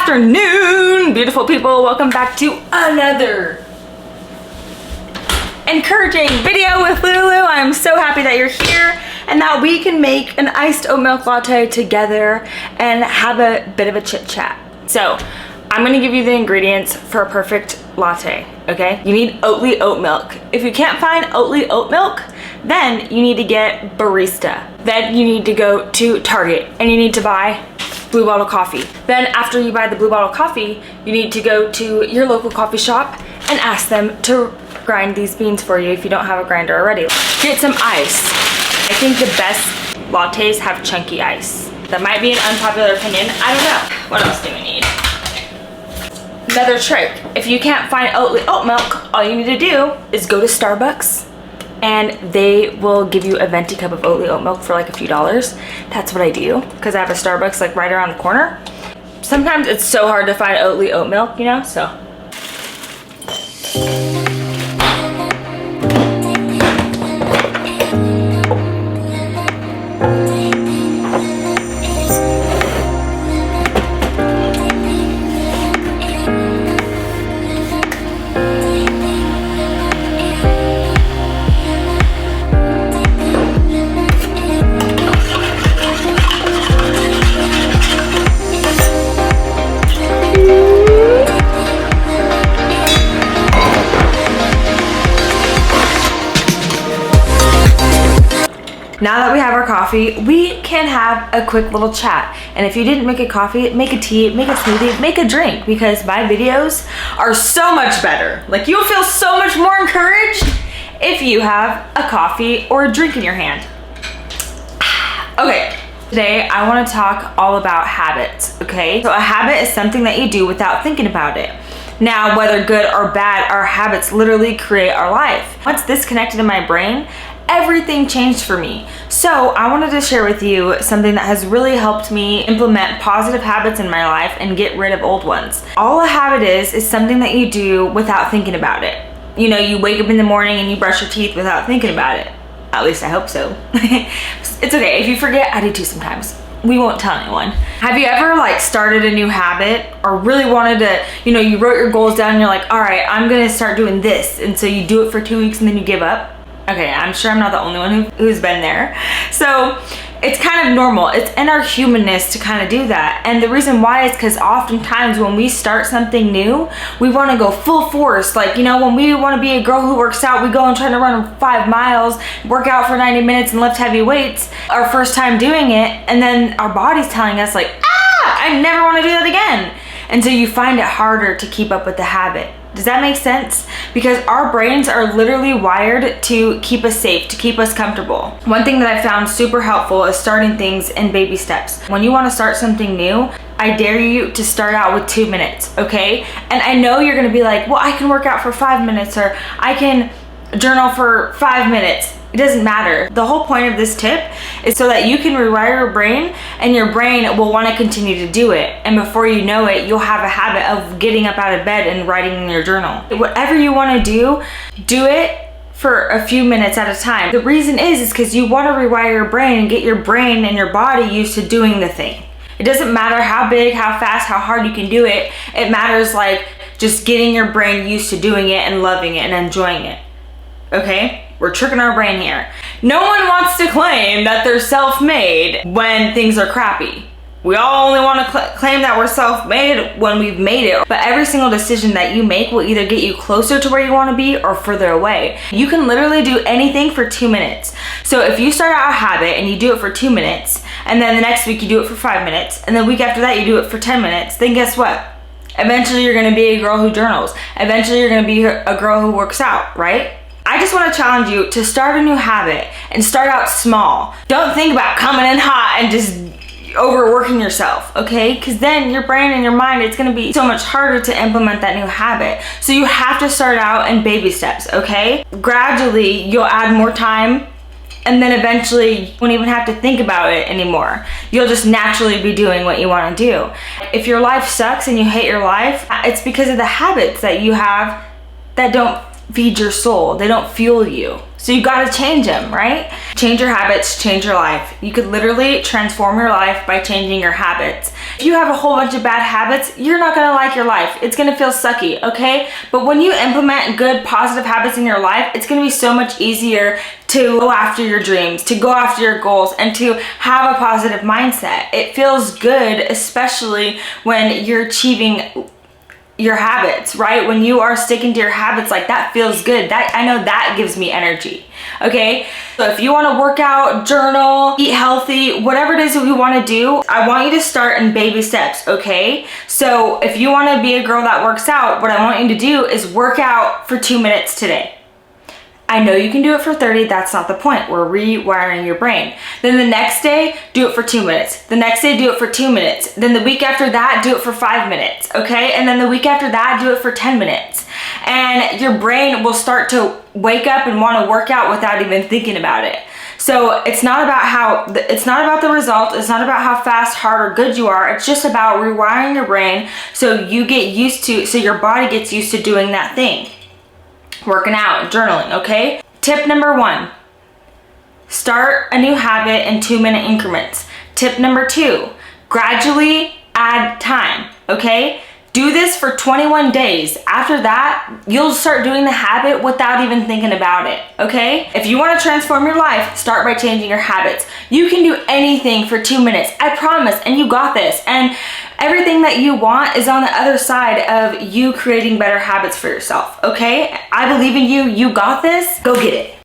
afternoon, beautiful people. Welcome back to another encouraging video with Lulu. I'm so happy that you're here and that we can make an iced oat milk latte together and have a bit of a chit chat. So I'm gonna give you the ingredients for a perfect latte, okay? You need Oatly oat milk. If you can't find Oatly oat milk, then you need to get barista. Then you need to go to Target and you need to buy Blue Bottle coffee. Then after you buy the Blue Bottle coffee, you need to go to your local coffee shop and ask them to grind these beans for you if you don't have a grinder already. Get some ice. I think the best lattes have chunky ice. That might be an unpopular opinion, I don't know. What else do we need? Another trick, if you can't find Oatly oat milk, all you need to do is go to Starbucks and they will give you a venti cup of Oatly oat milk for like a few dollars. That's what I do because I have a Starbucks like right around the corner. Sometimes it's so hard to find Oatly oat milk, you know, so. Now that we have our coffee, we can have a quick little chat. And if you didn't make a coffee, make a tea, make a smoothie, make a drink, because my videos are so much better. Like, you'll feel so much more encouraged if you have a coffee or a drink in your hand. Okay, today I want to talk all about habits, okay? So a habit is something that you do without thinking about it. Now, whether good or bad, our habits literally create our life. Once this connected in my brain, everything changed for me. So I wanted to share with you something that has really helped me implement positive habits in my life and get rid of old ones. All a habit is something that you do without thinking about it. You know, you wake up in the morning and you brush your teeth without thinking about it. At least I hope so. It's okay, if you forget, I do too sometimes. We won't tell anyone. Have you ever like started a new habit or really wanted to, you know, you wrote your goals down and you're like, all right, I'm gonna start doing this. And so you do it for 2 weeks and then you give up? Okay, I'm sure I'm not the only one who's been there. So it's kind of normal. It's in our humanness to kind of do that. And the reason why is because oftentimes when we start something new, we want to go full force. Like, you know, when we want to be a girl who works out, we go and try to run 5 miles, work out for 90 minutes and lift heavy weights. Our first time doing it, and then our body's telling us like, I never want to do that again. And so you find it harder to keep up with the habit. Does that make sense? Because our brains are literally wired to keep us safe, to keep us comfortable. One thing that I found super helpful is starting things in baby steps. When you want to start something new, I dare you to start out with 2 minutes, okay? And I know you're gonna be like, well, I can work out for 5 minutes or I can journal for 5 minutes. It doesn't matter. The whole point of this tip is so that you can rewire your brain and your brain will want to continue to do it. And before you know it, you'll have a habit of getting up out of bed and writing in your journal. Whatever you want to do it for a few minutes at a time. The reason is because you want to rewire your brain and get your brain and your body used to doing the thing. It doesn't matter how big, how fast, how hard you can do it. It matters like just getting your brain used to doing it and loving it and enjoying it. Okay? We're tricking our brain here. No one wants to claim that they're self-made when things are crappy. We all only want to claim that we're self-made when we've made it. But every single decision that you make will either get you closer to where you want to be or further away. You can literally do anything for 2 minutes. So if you start out a habit and you do it for 2 minutes, and then the next week you do it for 5 minutes, and the week after that you do it for 10 minutes, then guess what? Eventually you're going to be a girl who journals. Eventually you're going to be a girl who works out, right? I just want to challenge you to start a new habit and start out small. Don't think about coming in hot and just overworking yourself, okay? Because then your brain and your mind, it's going to be so much harder to implement that new habit. So you have to start out in baby steps, okay? Gradually, you'll add more time and then eventually you won't even have to think about it anymore. You'll just naturally be doing what you want to do. If your life sucks and you hate your life, it's because of the habits that you have that don't feed your soul. They don't fuel you. So you gotta change them, right? Change your habits, change your life. You could literally transform your life by changing your habits. If you have a whole bunch of bad habits, you're not gonna like your life. It's gonna feel sucky, okay? But when you implement good, positive habits in your life, it's gonna be so much easier to go after your dreams, to go after your goals, and to have a positive mindset. It feels good, especially when you're achieving your habits, right? When you are sticking to your habits, like that feels good. That, I know that gives me energy, okay? So if you wanna work out, journal, eat healthy, whatever it is that you wanna do, I want you to start in baby steps, okay? So if you wanna be a girl that works out, what I want you to do is work out for 2 minutes today. I know you can do it for 30, that's not the point. We're rewiring your brain. Then the next day, do it for 2 minutes. The next day, do it for 2 minutes. Then the week after that, do it for 5 minutes, okay? And then the week after that, do it for 10 minutes. And your brain will start to wake up and wanna work out without even thinking about it. So it's not about the result, it's not about how fast, hard, or good you are, it's just about rewiring your brain so your body gets used to doing that thing. Working out, journaling, okay? Tip number 1, start a new habit in 2-minute increments. Tip number 2, gradually add time, okay? Do this for 21 days. After that, you'll start doing the habit without even thinking about it, okay? If you wanna transform your life, start by changing your habits. You can do anything for 2 minutes, I promise, and you got this. And everything that you want is on the other side of you creating better habits for yourself, okay? I believe in you, you got this, go get it.